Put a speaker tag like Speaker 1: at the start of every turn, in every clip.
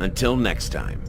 Speaker 1: Until next time.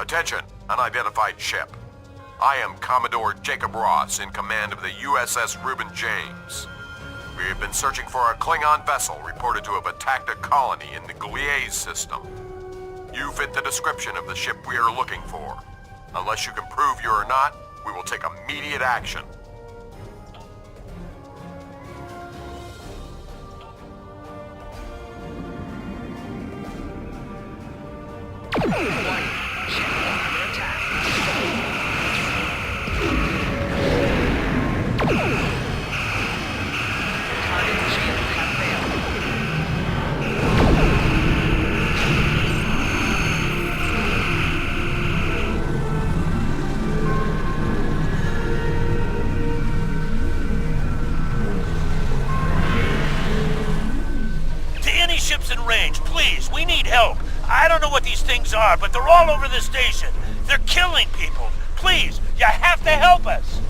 Speaker 2: Attention, unidentified ship. I am Commodore Jacob Ross in command of the USS Reuben James. We have been searching for a Klingon vessel reported to have attacked a colony in the Gliese system. You fit the description of the ship we are looking for. Unless you can prove you are not, we will take immediate action.
Speaker 3: Please, we need help. I don't know what these things are, but they're all over the station. They're killing people. Please, you have to help us.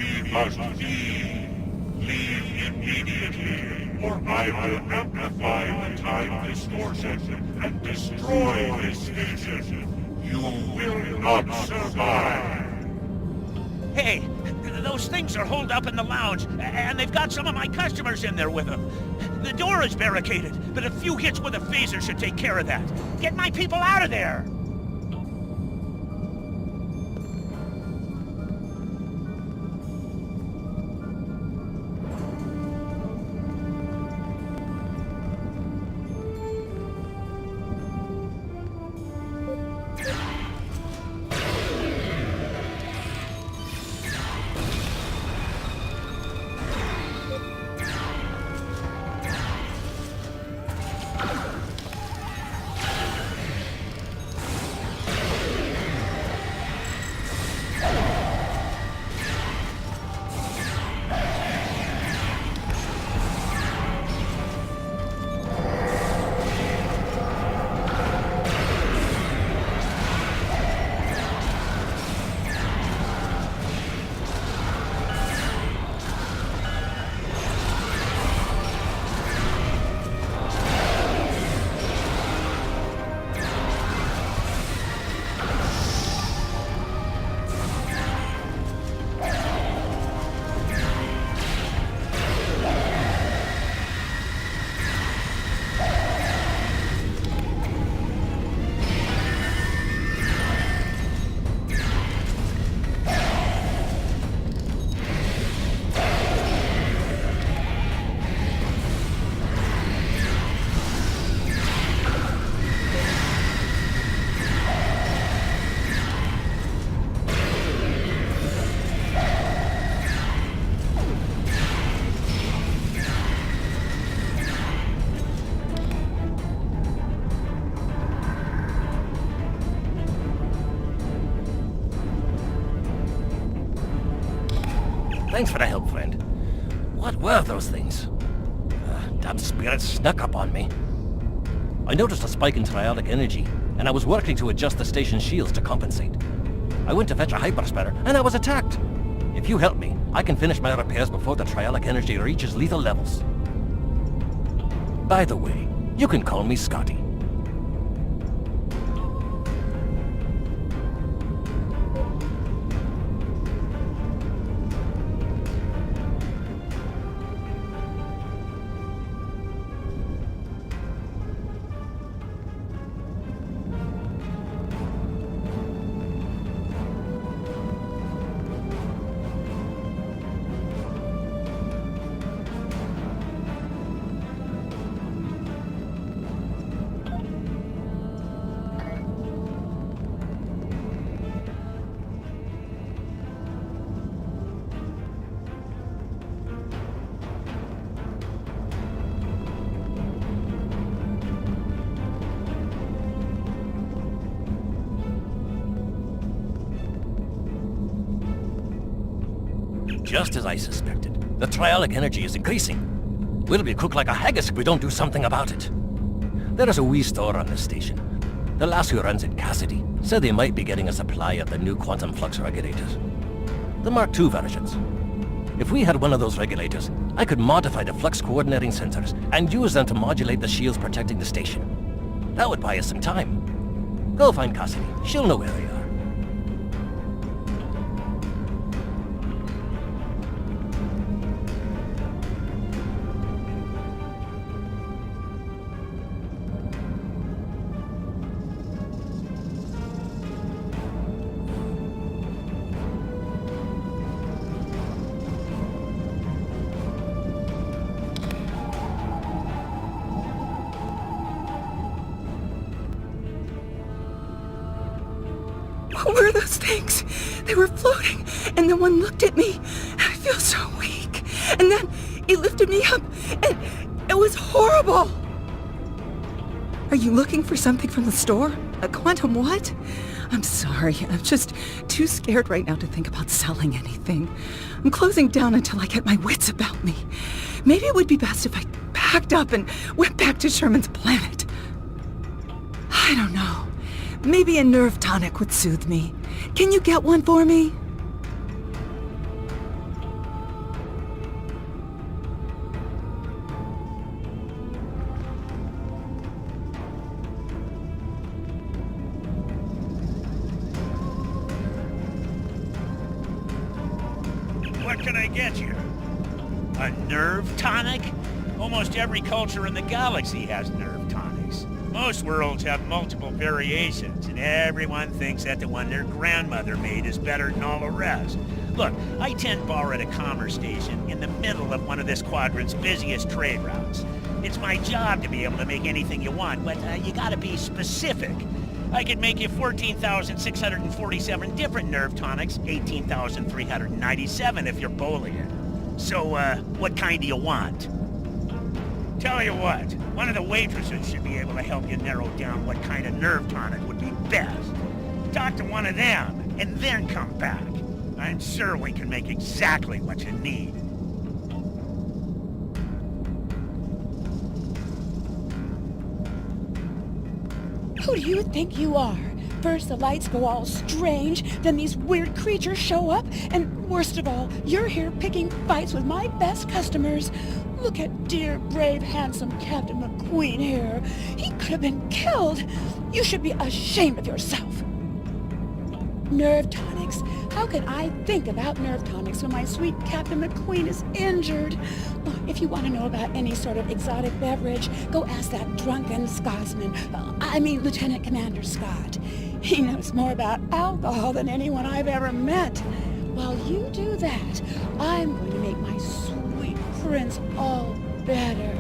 Speaker 1: We must leave. Leave immediately, or I will amplify the time distortion and destroy this station. You will not survive.
Speaker 3: Hey, those things are holed up in the lounge, and they've got some of my customers in there with them. The door is barricaded, but a few hits with a phaser should take care of that. Get my people out of there!
Speaker 4: Thanks for the help, friend. What were those things? Damn spirits snuck up on me. I noticed a spike in triolic energy, and I was working to adjust the station's shields to compensate. I went to fetch a hyperspanner, and I was attacked. If you help me, I can finish my repairs before the triolic energy reaches lethal levels. By the way, you can call me Scotty. Just as I suspected, the triolic energy is increasing. We'll be cooked like a haggis if we don't do something about it. There is a wee store on this station. The lass who runs it, Cassidy, said they might be getting a supply of the new quantum flux regulators. The Mark II versions. If we had one of those regulators, I could modify the flux coordinating sensors and use them to modulate the shields protecting the station. That would buy us some time. Go find Cassidy. She'll know where they are.
Speaker 5: What were those things? They were floating, and then one looked at me. I feel so weak. And then it lifted me up, and it was horrible. Are you looking for something from the store? A quantum what? I'm sorry. I'm just too scared right now to think about selling anything. I'm closing down until I get my wits about me. Maybe it would be best if I packed up and went back to Sherman's planet. I don't know. Maybe a nerve tonic would soothe me. Can you get one for me?
Speaker 3: What can I get you? A nerve tonic? Almost every culture in the galaxy has nerve tonics. Most worlds have multiple variations, and everyone thinks that the one their grandmother made is better than all the rest. Look, I tend bar at a commerce station in the middle of one of this quadrant's busiest trade routes. It's my job to be able to make anything you want, but you gotta be specific. I could make you 14,647 different nerve tonics, 18,397 if you're Bolian. So, what kind do you want? Tell you what, one of the waitresses should be able to help you narrow down what kind of nerve tonic would be best. Talk to one of them, and then come back. I'm sure we can make exactly what you need.
Speaker 5: Who do you think you are? First the lights go all strange, then these weird creatures show up, and worst of all, you're here picking fights with my best customers. Look at dear, brave, handsome Captain McQueen here. He could have been killed. You should be ashamed of yourself. Nerve tonics. How can I think about nerve tonics when my sweet Captain McQueen is injured? Oh, if you want to know about any sort of exotic beverage, go ask that drunken Scotsman. Lieutenant Commander Scott. He knows more about alcohol than anyone I've ever met. While you do that, I'm going to make my sweet prince all better.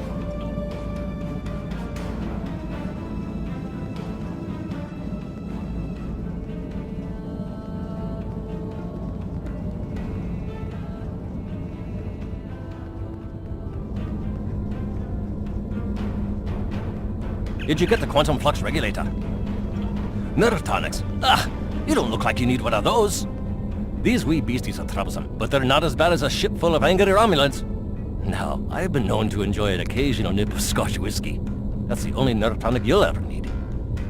Speaker 4: Did you get the quantum flux regulator? Nerve tonics? You don't look like you need one of those. These wee beasties are troublesome, but they're not as bad as a ship full of angry Romulans. Now, I've been known to enjoy an occasional nip of Scotch whiskey. That's the only nerve tonic you'll ever need.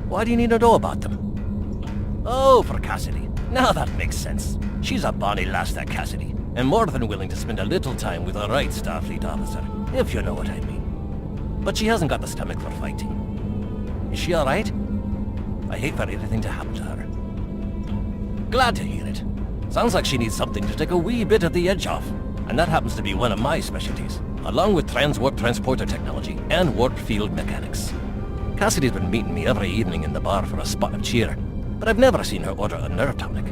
Speaker 4: Why do you need to know about them? Oh, for Cassidy. Now that makes sense. She's a bonny lass, that Cassidy, and more than willing to spend a little time with a right Starfleet officer, if you know what I mean. But she hasn't got the stomach for fighting. Is she all right? I hate for anything to happen to her. Glad to hear it. Sounds like she needs something to take a wee bit of the edge off. And that happens to be one of my specialties, along with transwarp transporter technology and warp field mechanics. Cassidy's been meeting me every evening in the bar for a spot of cheer, but I've never seen her order a nerve tonic.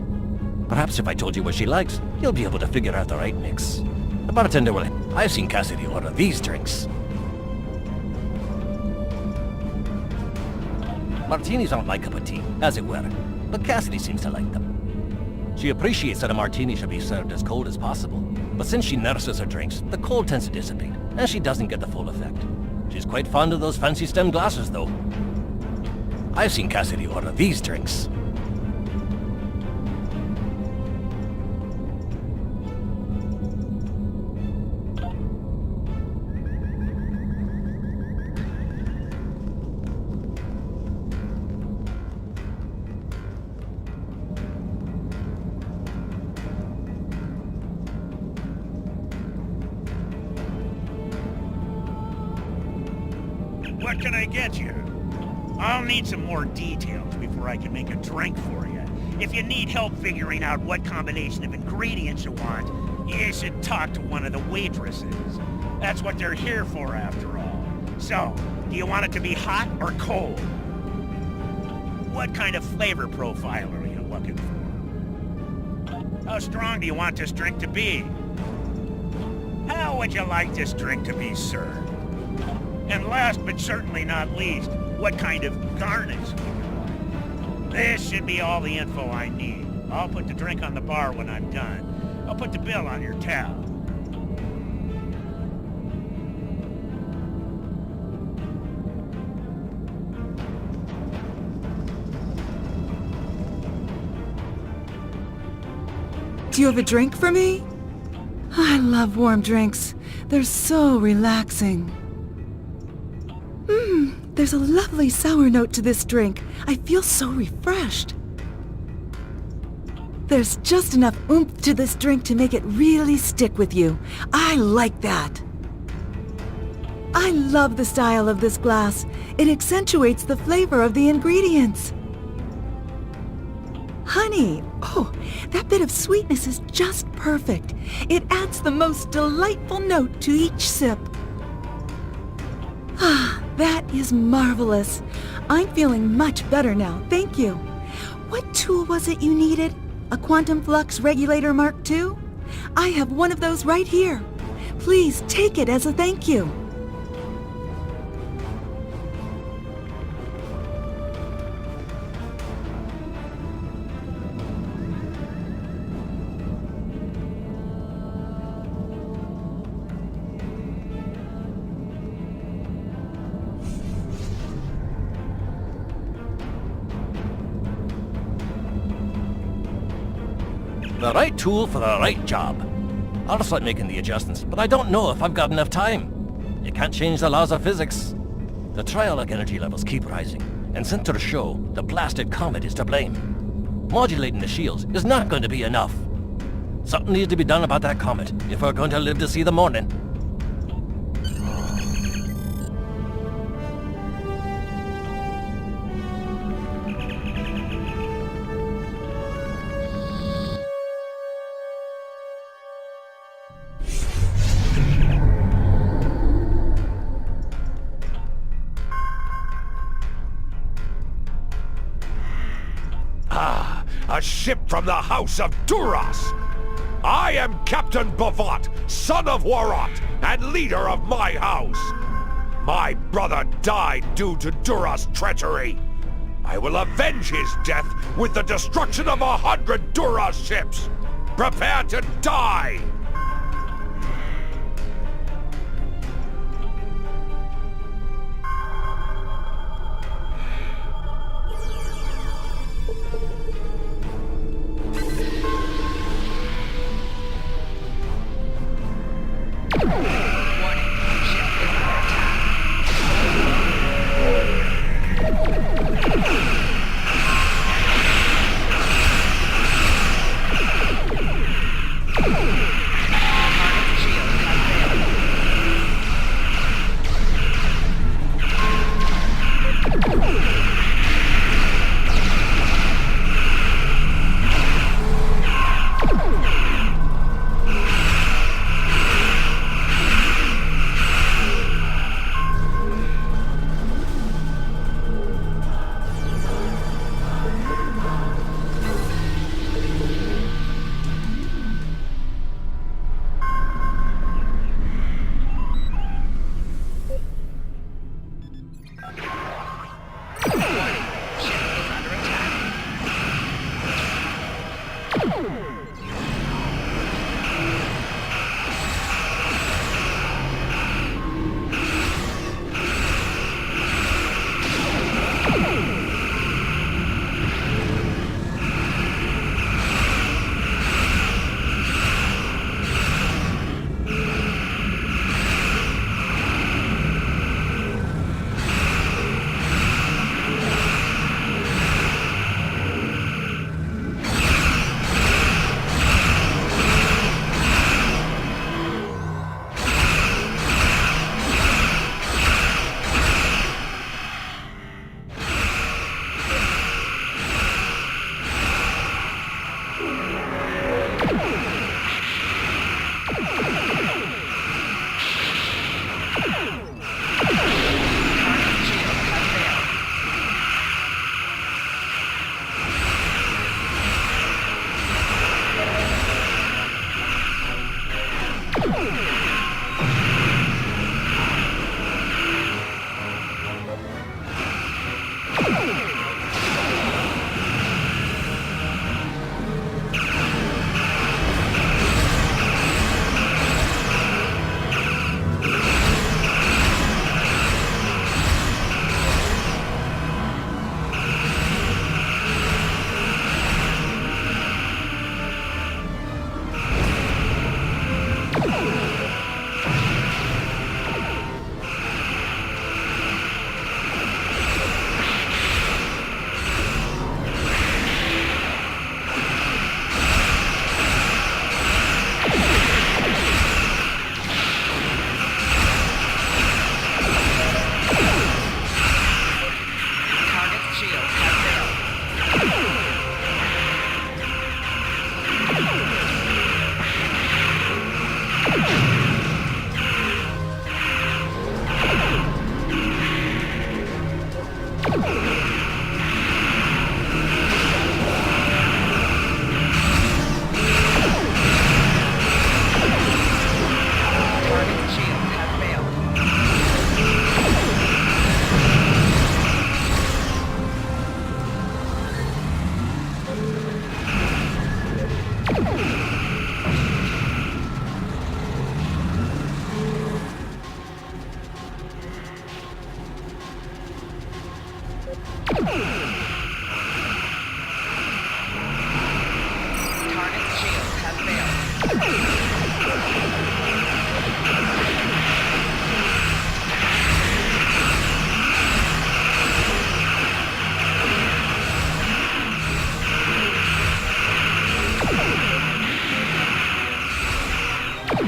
Speaker 4: Perhaps if I told you what she likes, you'll be able to figure out the right mix. The bartender will... I've seen Cassidy order these drinks. Martinis aren't my cup of tea, as it were, but Cassidy seems to like them. She appreciates that a martini should be served as cold as possible, but since she nurses her drinks, the cold tends to dissipate, and she doesn't get the full effect. She's quite fond of those fancy stem glasses, though. I've seen Cassidy order these drinks.
Speaker 3: What can I get you? I'll need some more details before I can make a drink for you. If you need help figuring out what combination of ingredients you want, you should talk to one of the waitresses. That's what they're here for, after all. So, do you want it to be hot or cold? What kind of flavor profile are you looking for? How strong do you want this drink to be? How would you like this drink to be served? And last but certainly not least, what kind of garnish would you like? This should be all the info I need. I'll put the drink on the bar when I'm done. I'll put the bill on your tab.
Speaker 5: Do you have a drink for me? I love warm drinks. They're so relaxing. There's a lovely sour note to this drink. I feel so refreshed. There's just enough oomph to this drink to make it really stick with you. I like that. I love the style of this glass. It accentuates the flavor of the ingredients. honey. Oh, that bit of sweetness is just perfect. It adds the most delightful note to each sip. Ah, that is marvelous. I'm feeling much better now, thank you. What tool was it you needed? A quantum flux regulator Mark II? I have one of those right here. Please take it as a thank you.
Speaker 4: The right tool for the right job. I'll start making the adjustments, but I don't know if I've got enough time. You can't change the laws of physics. The triolic energy levels keep rising, and sensors show the blasted comet is to blame. Modulating the shields is not going to be enough. Something needs to be done about that comet if we're going to live to see the morning.
Speaker 6: A ship from the house of Duras! I am Captain Bavot, son of Warot, and leader of my house. My brother died due to Duras' treachery. I will avenge his death with the destruction of 100 Duras ships. Prepare to die!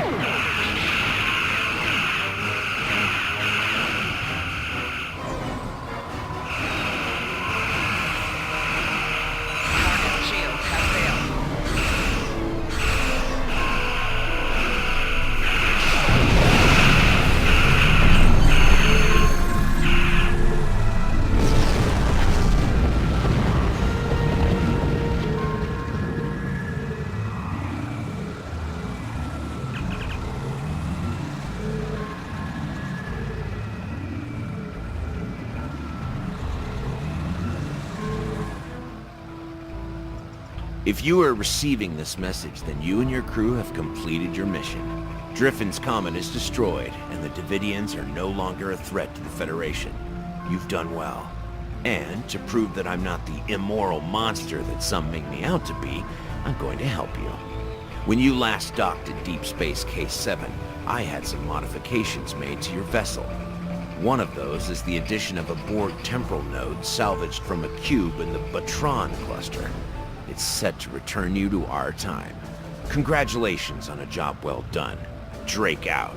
Speaker 7: Target shield has failed.
Speaker 8: If you are receiving this message, then you and your crew have completed your mission. Driffin's Comet is destroyed, and the Davidians are no longer a threat to the Federation. You've done well. And to prove that I'm not the immoral monster that some make me out to be, I'm going to help you. When you last docked at Deep Space K7, I had some modifications made to your vessel. One of those is the addition of a Borg temporal node salvaged from a cube in the Batron cluster. It's set to return you to our time. Congratulations on a job well done. Drake out.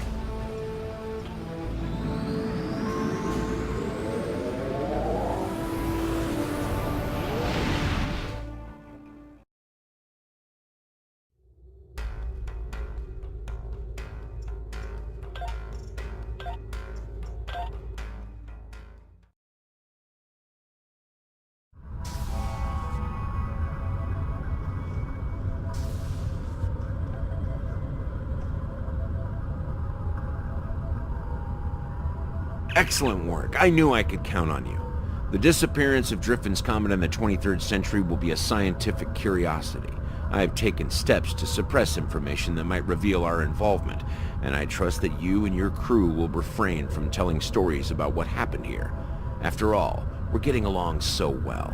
Speaker 8: Excellent work. I knew I could count on you. The disappearance of Driffin's Comet in the 23rd century will be a scientific curiosity. I have taken steps to suppress information that might reveal our involvement, and I trust that you and your crew will refrain from telling stories about what happened here. After all, we're getting along so well.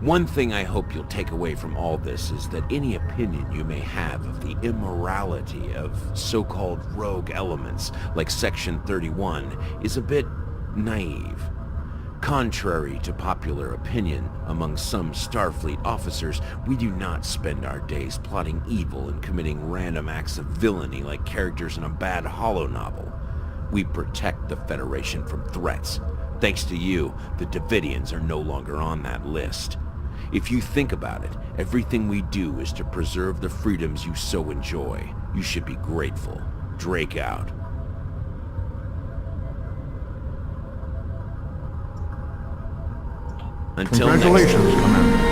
Speaker 8: One thing I hope you'll take away from all this is that any opinion you may have of the immorality of so-called rogue elements like Section 31 is a bit naive. Contrary to popular opinion among some Starfleet officers, we do not spend our days plotting evil and committing random acts of villainy like characters in a bad holo novel. We protect the Federation from threats. Thanks to you, the Davidians are no longer on that list. If you think about it, everything we do is to preserve the freedoms you so enjoy. You should be grateful. Drake out. Until next time.
Speaker 9: Congratulations, Commander.